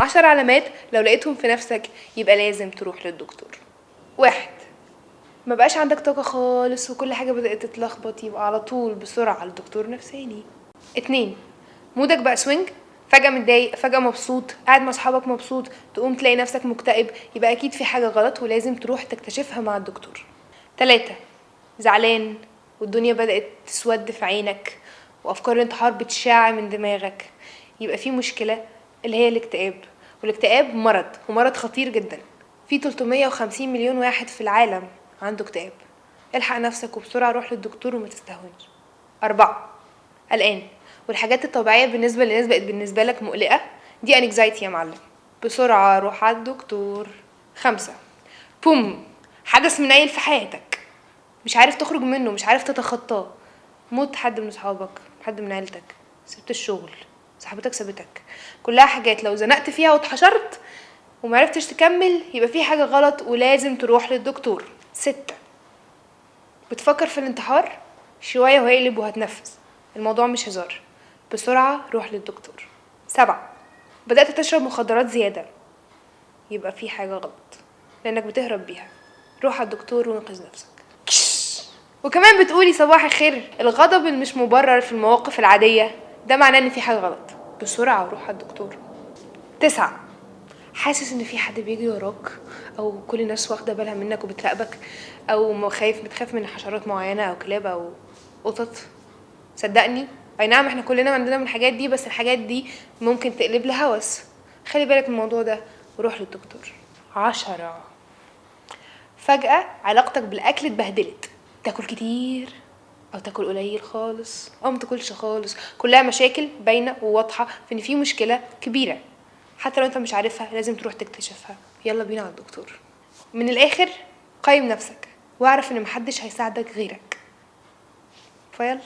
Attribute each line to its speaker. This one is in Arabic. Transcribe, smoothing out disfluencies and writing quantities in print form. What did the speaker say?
Speaker 1: 10 علامات لو لقيتهم في نفسك يبقى لازم تروح للدكتور. 1. ما بقاش عندك طاقة خالص وكل حاجة بدأت تتلخبط، يبقى على طول بسرعة على الدكتور نفساني. 2. مودك بقى سوينج، فجأة متضايق فجأة مبسوط، قاعد مع اصحابك مبسوط، تقوم تلاقي نفسك مكتئب، يبقى اكيد في حاجة غلط ولازم تروح تكتشفها مع الدكتور. 3. زعلان والدنيا بدأت تسود في عينك وافكار الانتحار بتشاع من دماغك، يبقى في مشكلة اللي هي الاكتئاب. والاكتئاب مرض ومرض خطير جدا، في 350 مليون واحد في العالم عنده اكتئاب. الحق نفسك وبسرعة روح للدكتور وما تستهونش. 4. قلقان والحاجات الطبيعية بالنسبة للناس بقت بالنسبة لك مقلقة، دي انكزايتي يا معلم، بسرعة روح على الدكتور. 5. بوم، حدث منيل في حياتك مش عارف تخرج منه، مش عارف تتخطاه، موت حد من اصحابك، حد من عيلتك، سبت الشغل، صاحبتك سابتك، كلها حاجات لو زنقت فيها واتحشرت ومعرفتش تكمل يبقى في حاجة غلط ولازم تروح للدكتور. 6. بتفكر في الانتحار شوية وهيقلب وهتنفس، الموضوع مش هزار، بسرعة روح للدكتور. 7. بدأت تشرب مخدرات زيادة، يبقى في حاجة غلط لأنك بتهرب بيها، روح على الدكتور وانقذ نفسك. وكمان بتقولي صباح الخير، الغضب اللي مش مبرر في المواقف العادية ده معناه ان في حاجة غلط، بسرعة روح على الدكتور. 9. حاسس ان في حد بيجري وراك او كل الناس واخده بالها منك وبتراقبك، او بتخاف من حشرات معينه او كلاب او قطط. صدقني اي نعم احنا كلنا عندنا من الحاجات دي، بس الحاجات دي ممكن تقلب لهوس، خلي بالك من الموضوع ده وروح للدكتور. 10. فجأة علاقتك بالاكل اتبهدلت، تاكل كتير او تاكل قليل خالص او متاكلش خالص، كلها مشاكل باينه وواضحه في ان في مشكله كبيره، حتى لو انت مش عارفها لازم تروح تكتشفها. يلا بينا على الدكتور. من الاخر قيم نفسك واعرف ان محدش هيساعدك غيرك، فيلا.